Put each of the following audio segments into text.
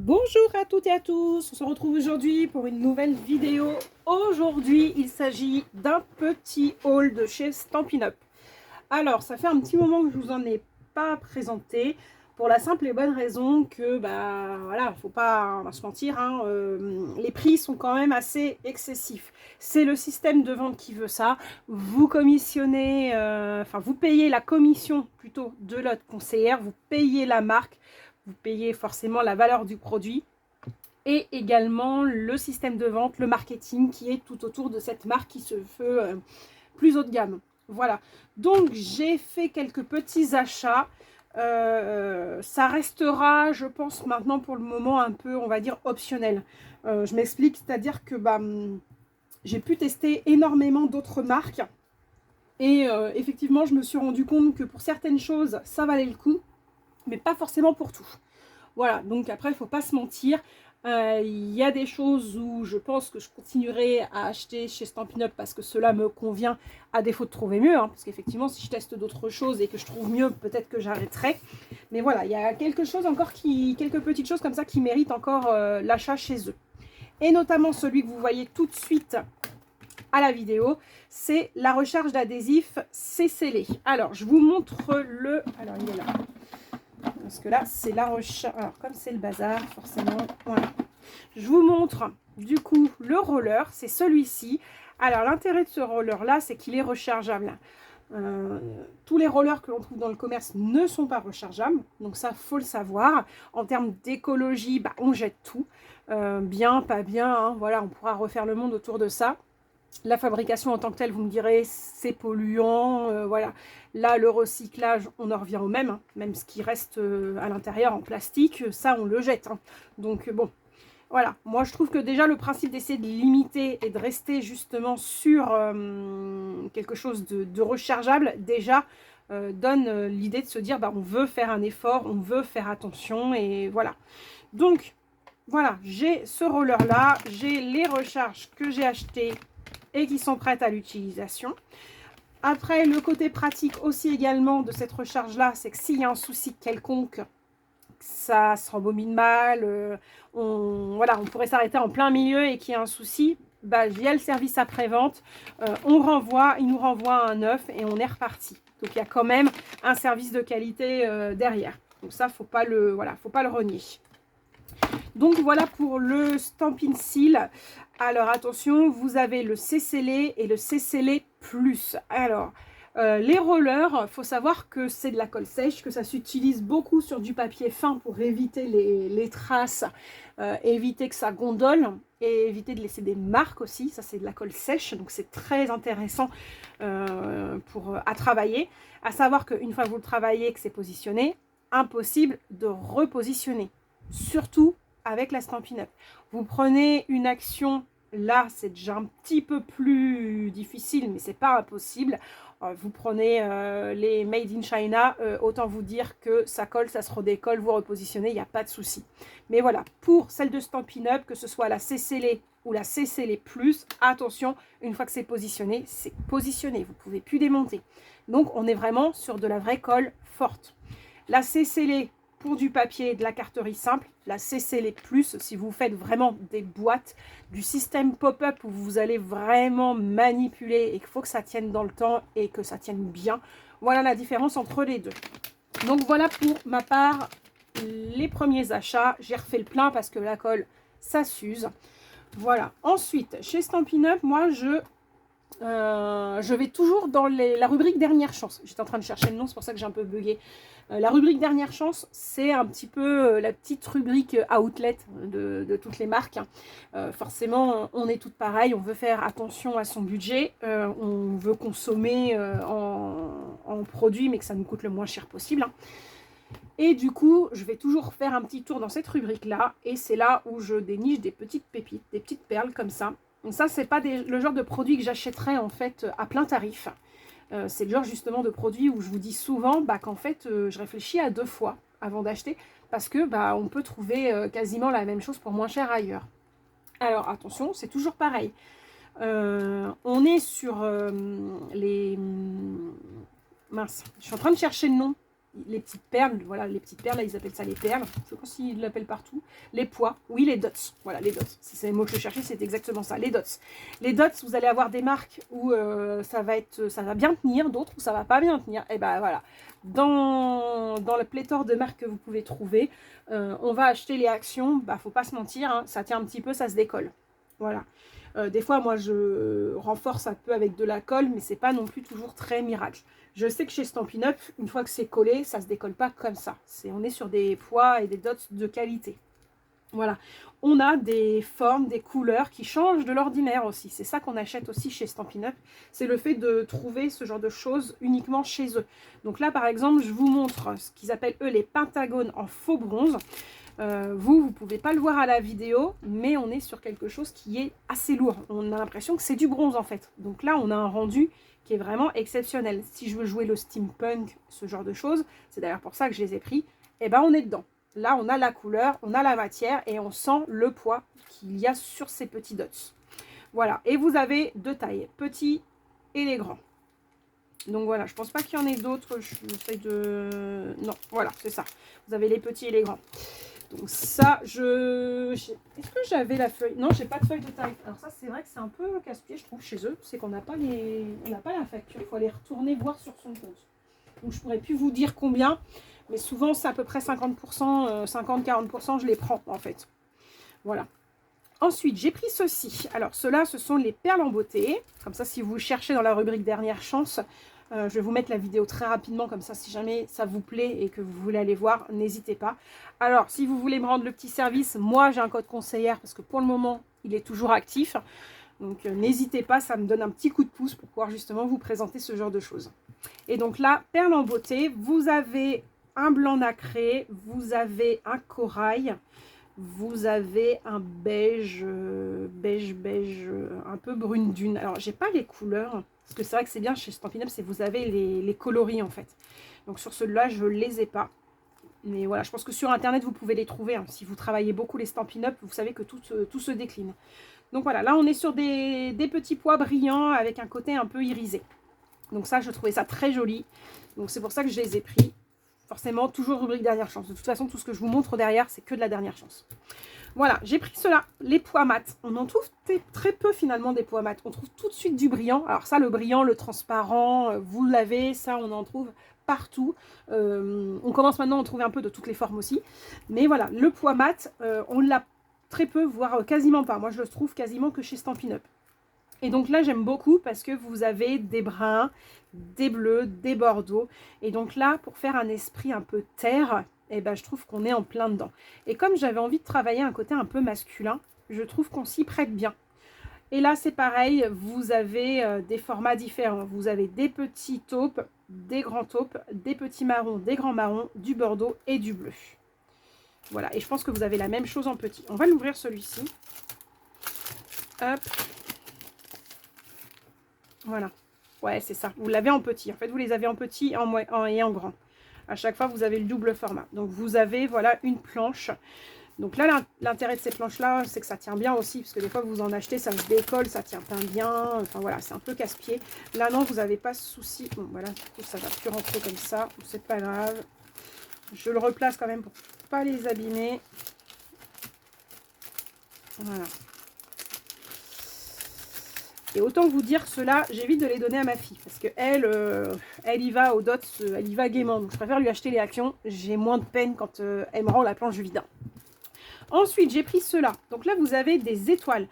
Bonjour à toutes et à tous, on se retrouve aujourd'hui pour une nouvelle vidéo. Aujourd'hui, il s'agit d'un petit haul de chez Stampin' Up. Alors, ça fait un petit moment que je vous en ai pas présenté, pour la simple et bonne raison que, voilà, faut pas on va se mentir, hein, les prix sont quand même assez excessifs. C'est le système de vente qui veut ça. Vous commissionnez, vous payez la commission plutôt de l'autre conseillère, vous payez la marque, vous payez forcément la valeur du produit et également le système de vente, le marketing qui est tout autour de cette marque qui se veut plus haut de gamme. Voilà, donc j'ai fait quelques petits achats. Ça restera, je pense, maintenant pour le moment un peu, on va dire, optionnel. Je m'explique, c'est-à-dire que j'ai pu tester énormément d'autres marques et effectivement, je me suis rendu compte que pour certaines choses, ça valait le coup, mais pas forcément pour tout. Voilà, donc après, il ne faut pas se mentir. Il y a des choses où je pense que je continuerai à acheter chez Stampin' Up parce que cela me convient, à défaut de trouver mieux. Hein, parce qu'effectivement, si je teste d'autres choses et que je trouve mieux, peut-être que j'arrêterai. Mais voilà, il y a quelque chose encore quelques petites choses comme ça qui méritent encore l'achat chez eux. Et notamment celui que vous voyez tout de suite à la vidéo, c'est la recharge d'adhésif c'est scellé. Alors, je vous montre le... Alors, il est là. Parce que là, c'est la recharge. Alors, comme c'est le bazar, forcément, voilà. Je vous montre, du coup, le roller. C'est celui-ci. Alors, l'intérêt de ce roller-là, c'est qu'il est rechargeable. Tous les rollers que l'on trouve dans le commerce ne sont pas rechargeables. Donc ça, faut le savoir. En termes d'écologie, on jette tout. Bien, pas bien. Hein, voilà, on pourra refaire le monde autour de ça. La fabrication en tant que telle, vous me direz, c'est polluant, voilà. Là, le recyclage, on en revient au même, hein. Même ce qui reste à l'intérieur en plastique, ça, on le jette. Hein. Donc, bon, voilà. Moi, je trouve que déjà, le principe d'essayer de limiter et de rester justement sur quelque chose de rechargeable, déjà, donne l'idée de se dire, on veut faire un effort, on veut faire attention, et voilà. Donc, voilà, j'ai ce roller-là, j'ai les recharges que j'ai achetées et qui sont prêtes à l'utilisation. Après, le côté pratique aussi également de cette recharge-là, c'est que s'il y a un souci quelconque, ça se rembobine mal, on pourrait s'arrêter en plein milieu et qu'il y a un souci, via le service après-vente, on renvoie, il nous renvoie un neuf et on est reparti. Donc, il y a quand même un service de qualité derrière. Donc ça, faut pas le renier. Donc voilà pour le Stampin' Seal. Alors attention, vous avez le CCLé et le CCLé Plus. Alors, les rollers, il faut savoir que c'est de la colle sèche, que ça s'utilise beaucoup sur du papier fin pour éviter les traces, éviter que ça gondole et éviter de laisser des marques aussi. Ça, c'est de la colle sèche, donc c'est très intéressant à travailler. À savoir qu'une fois que vous le travaillez, que c'est positionné, impossible de repositionner. Surtout avec la Stampin' Up. Vous prenez une action, là c'est déjà un petit peu plus difficile, mais c'est pas impossible. Vous prenez les Made in China, autant vous dire que ça colle, ça se redécolle, vous repositionnez, il n'y a pas de souci. Mais voilà, pour celle de Stampin' Up, que ce soit la CCLé ou la CCLé Plus, attention, une fois que c'est positionné, vous ne pouvez plus démonter. Donc on est vraiment sur de la vraie colle forte. La CCLé pour du papier, de la carterie simple, la CCLé Plus, si vous faites vraiment des boîtes, du système pop-up où vous allez vraiment manipuler et qu'il faut que ça tienne dans le temps et que ça tienne bien. Voilà la différence entre les deux. Donc voilà pour ma part les premiers achats. J'ai refait le plein parce que la colle, ça s'use. Voilà. Ensuite, chez Stampin' Up, moi, je vais toujours dans la rubrique dernière chance. J'étais en train de chercher le nom, c'est pour ça que j'ai un peu bugué. La rubrique dernière chance, c'est un petit peu la petite rubrique outlet de toutes les marques. Forcément, on est toutes pareilles, on veut faire attention à son budget, on veut consommer en produits, mais que ça nous coûte le moins cher possible. Et du coup, je vais toujours faire un petit tour dans cette rubrique-là, et c'est là où je déniche des petites pépites, des petites perles comme ça. Donc ça, c'est pas le genre de produit que j'achèterais en fait à plein tarif. C'est le genre justement de produit où je vous dis souvent qu'en fait, je réfléchis à 2 fois avant d'acheter parce que on peut trouver quasiment la même chose pour moins cher ailleurs. Alors attention, c'est toujours pareil. On est sur les... Mince, je suis en train de chercher le nom. les petites perles, voilà, les petites perles, là, ils appellent ça les perles. Je sais pas s'ils l'appellent partout. Les pois, oui, les dots. Voilà, les dots. C'est le mot que je cherchais, c'est exactement ça, les dots. Les dots, vous allez avoir des marques où ça va bien tenir, d'autres où ça va pas bien tenir. Et ben voilà, dans le pléthore de marques que vous pouvez trouver, on va acheter les actions, bah faut pas se mentir, hein, ça tient un petit peu, ça se décolle. Voilà. Des fois, moi, je renforce un peu avec de la colle, mais c'est pas non plus toujours très miracle. Je sais que chez Stampin' Up, une fois que c'est collé, ça se décolle pas comme ça. On est sur des pois et des dots de qualité. Voilà. On a des formes, des couleurs qui changent de l'ordinaire aussi. C'est ça qu'on achète aussi chez Stampin' Up. C'est le fait de trouver ce genre de choses uniquement chez eux. Donc là, par exemple, je vous montre ce qu'ils appellent, eux, les pentagones en faux bronze. Vous ne pouvez pas le voir à la vidéo, mais on est sur quelque chose qui est assez lourd. On a l'impression que c'est du bronze en fait. Donc là, on a un rendu qui est vraiment exceptionnel. Si je veux jouer le steampunk, ce genre de choses, c'est d'ailleurs pour ça que je les ai pris, et ben on est dedans. Là, on a la couleur, on a la matière et on sent le poids qu'il y a sur ces petits dots. Voilà, et vous avez deux tailles, petits et les grands. Donc voilà, je pense pas qu'il y en ait d'autres. J'essaie de... Non, voilà, c'est ça. Vous avez les petits et les grands. Donc ça, Est-ce que j'avais la feuille? Non, j'ai pas de feuille de taille. Alors ça, c'est vrai que c'est un peu casse-pied, je trouve, chez eux. C'est qu'on n'a pas on n'a pas la facture. Il faut aller retourner voir sur son compte. Donc je pourrais plus vous dire combien. Mais souvent, c'est à peu près 50%, 50-40%, je les prends, en fait. Voilà. Ensuite, j'ai pris ceci. Alors, ceux-là, ce sont les perles en beauté. Comme ça, si vous cherchez dans la rubrique dernière chance, je vais vous mettre la vidéo très rapidement. Comme ça, si jamais ça vous plaît et que vous voulez aller voir, n'hésitez pas. Alors, si vous voulez me rendre le petit service, moi, j'ai un code conseillère parce que pour le moment, il est toujours actif. Donc, n'hésitez pas, ça me donne un petit coup de pouce pour pouvoir justement vous présenter ce genre de choses. Et donc là, perles en beauté, vous avez un blanc nacré, vous avez un corail, vous avez un beige, un peu brune dune. Alors, j'ai pas les couleurs, parce que c'est vrai que c'est bien chez Stampin' Up, c'est vous avez les coloris en fait. Donc sur ceux-là, je les ai pas. Mais voilà, je pense que sur Internet, vous pouvez les trouver. Hein. Si vous travaillez beaucoup les Stampin' Up, vous savez que tout se décline. Donc voilà, là, on est sur des petits pois brillants avec un côté un peu irisé. Donc ça, je trouvais ça très joli. Donc c'est pour ça que je les ai pris. Forcément, toujours rubrique dernière chance. De toute façon, tout ce que je vous montre derrière, c'est que de la dernière chance. Voilà, j'ai pris cela, les pois mat. On en trouve très peu finalement des pois mat. On trouve tout de suite du brillant. Alors ça, le brillant, le transparent, vous l'avez, ça, on en trouve partout. On commence maintenant à en trouver un peu de toutes les formes aussi. Mais voilà, le pois mat, on l'a très peu, voire quasiment pas. Moi, je le trouve quasiment que chez Stampin' Up. Et donc là, j'aime beaucoup parce que vous avez des bruns, des bleus, des bordeaux. Et donc là, pour faire un esprit un peu terre, eh ben, je trouve qu'on est en plein dedans. Et comme j'avais envie de travailler un côté un peu masculin, je trouve qu'on s'y prête bien. Et là, c'est pareil, vous avez des formats différents. Vous avez des petits taupes, des grands taupes, des petits marrons, des grands marrons, du bordeaux et du bleu. Voilà, et je pense que vous avez la même chose en petit. On va l'ouvrir celui-ci. Hop. Voilà. Ouais, c'est ça. Vous l'avez en petit. En fait, vous les avez en petit et en grand. À chaque fois, vous avez le double format. Donc, vous avez, voilà, une planche. Donc là, l'intérêt de ces planches-là, c'est que ça tient bien aussi. Parce que des fois, vous en achetez, ça se décolle, ça tient pas bien. Enfin, voilà, c'est un peu casse-pied. Là, non, vous n'avez pas de souci. Bon, voilà, du coup, ça va plus rentrer comme ça. C'est pas grave. Je le replace quand même pour pas les abîmer. Voilà. Et autant vous dire, ceux-là, j'évite de les donner à ma fille. Parce qu'elle, elle y va aux dots, elle y va gaiement. Donc je préfère lui acheter les actions. J'ai moins de peine quand elle me rend la planche vide. Ensuite, j'ai pris ceux-là. Donc là, vous avez des étoiles.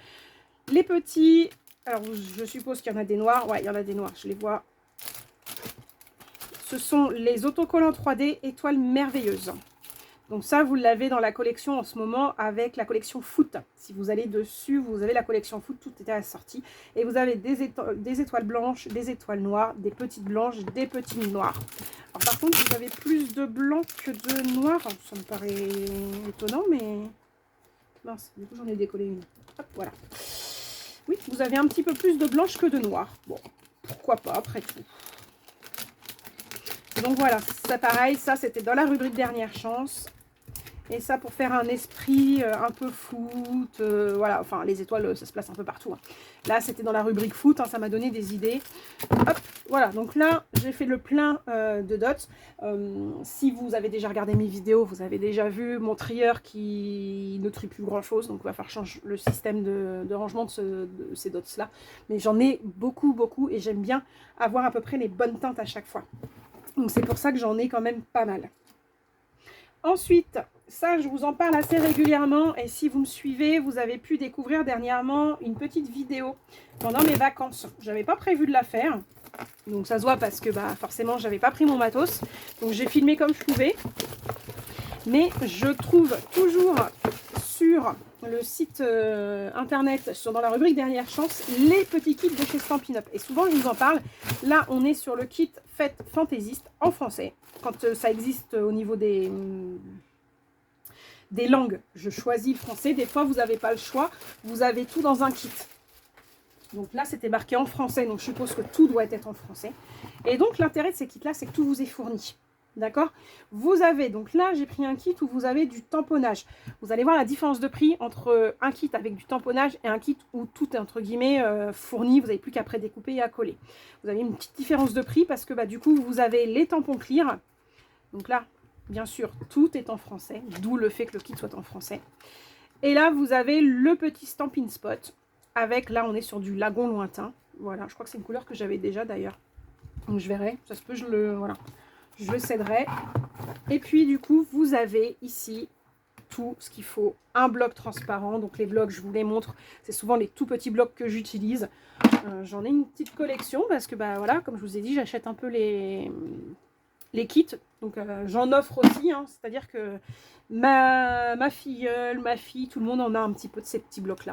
Les petits, alors je suppose qu'il y en a des noirs. Ouais, il y en a des noirs, je les vois. Ce sont les autocollants 3D étoiles merveilleuses. Donc ça, vous l'avez dans la collection en ce moment avec la collection Foot. Si vous allez dessus, vous avez la collection Foot, tout était assorti. Et vous avez des étoiles blanches, des étoiles noires, des petites blanches, des petites noires. Alors par contre, vous avez plus de blanc que de noir. Ça me paraît étonnant, mais... Mince, du coup j'en ai décollé une. Hop, voilà. Oui, vous avez un petit peu plus de blanche que de noir. Bon, pourquoi pas, après tout. Donc voilà, ça pareil, ça c'était dans la rubrique dernière chance. Et ça pour faire un esprit un peu foot, voilà, enfin les étoiles ça se place un peu partout. Hein. Là c'était dans la rubrique foot, hein, ça m'a donné des idées. Hop, voilà, donc là j'ai fait le plein de dots. Si vous avez déjà regardé mes vidéos, vous avez déjà vu mon trieur qui ne trie plus grand chose, donc il va falloir changer le système de rangement de ces dots là. Mais j'en ai beaucoup et j'aime bien avoir à peu près les bonnes teintes à chaque fois. Donc c'est pour ça que j'en ai quand même pas mal. Ensuite, ça je vous en parle assez régulièrement et si vous me suivez, vous avez pu découvrir dernièrement une petite vidéo pendant mes vacances. J'avais pas prévu de la faire, donc ça se voit parce que bah, forcément j'avais pas pris mon matos, donc j'ai filmé comme je pouvais. Mais je trouve toujours sur le site internet, dans la rubrique Dernière Chance, les petits kits de chez Stampin' Up. Et souvent je vous en parle. Là on est sur le kit Fête Fantaisiste en français. Quand ça existe au niveau des langues, je choisis le français. Des fois vous n'avez pas le choix, vous avez tout dans un kit. Donc là c'était marqué en français, donc je suppose que tout doit être en français. Et donc l'intérêt de ces kits là, c'est que tout vous est fourni. D'accord? Vous avez, donc là, j'ai pris un kit où vous avez du tamponnage. Vous allez voir la différence de prix entre un kit avec du tamponnage et un kit où tout est, entre guillemets, fourni. Vous n'avez plus qu'à prédécouper et à coller. Vous avez une petite différence de prix parce que, bah, du coup, vous avez les tampons clear. Donc là, bien sûr, tout est en français. D'où le fait que le kit soit en français. Et là, vous avez le petit Stampin' Spot. Avec, là, on est sur du lagon lointain. Voilà, je crois que c'est une couleur que j'avais déjà, d'ailleurs. Donc, je verrai. Ça se peut, voilà. Je le céderai. Et puis du coup, vous avez ici tout ce qu'il faut. Un bloc transparent. Donc les blocs, je vous les montre. C'est souvent les tout petits blocs que j'utilise. J'en ai une petite collection parce que, bah voilà, comme je vous ai dit, j'achète un peu les kits. Donc j'en offre aussi. Hein, c'est-à-dire que ma filleule, ma fille, tout le monde en a un petit peu de ces petits blocs-là.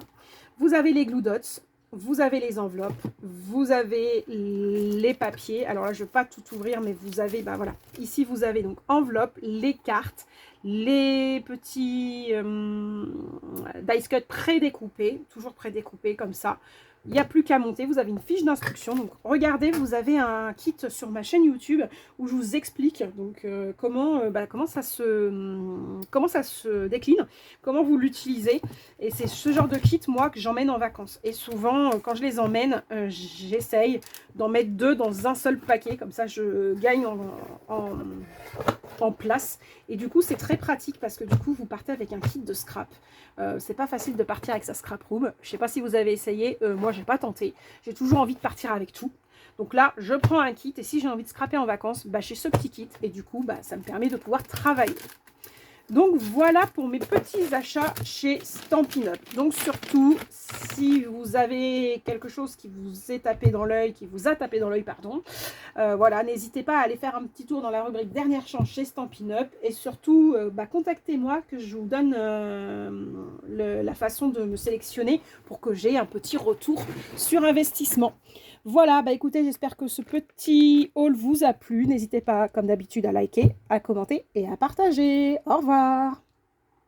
Vous avez les glue dots. Vous avez les enveloppes, vous avez les papiers. Alors là, je ne vais pas tout ouvrir, mais vous avez, bah voilà. Ici, vous avez donc enveloppe, les cartes, les petits dice cut prédécoupés, toujours prédécoupés comme ça. Il n'y a plus qu'à monter, vous avez une fiche d'instruction. Donc regardez, vous avez un kit sur ma chaîne YouTube où je vous explique donc comment ça se décline, comment vous l'utilisez. Et c'est ce genre de kit, moi, que j'emmène en vacances. Et souvent, quand je les emmène, j'essaye d'en mettre 2 dans un seul paquet. Comme ça, je gagne en place. Et du coup, c'est très pratique parce que du coup, vous partez avec un kit de scrap. C'est pas facile de partir avec sa scrap room. Je sais pas si vous avez essayé. Moi, j'ai pas tenté. J'ai toujours envie de partir avec tout. Donc là, je prends un kit et si j'ai envie de scraper en vacances, bah, j'ai ce petit kit. Et du coup, bah, ça me permet de pouvoir travailler. Donc voilà pour mes petits achats chez Stampin' Up. Donc surtout, si vous avez quelque chose qui vous est tapé dans l'œil, pardon, voilà, n'hésitez pas à aller faire un petit tour dans la rubrique Dernière Chance chez Stampin' Up. Et surtout, contactez-moi que je vous donne la façon de me sélectionner pour que j'ai un petit retour sur investissement. Voilà, bah écoutez, j'espère que ce petit haul vous a plu. N'hésitez pas, comme d'habitude, à liker, à commenter et à partager. Au revoir!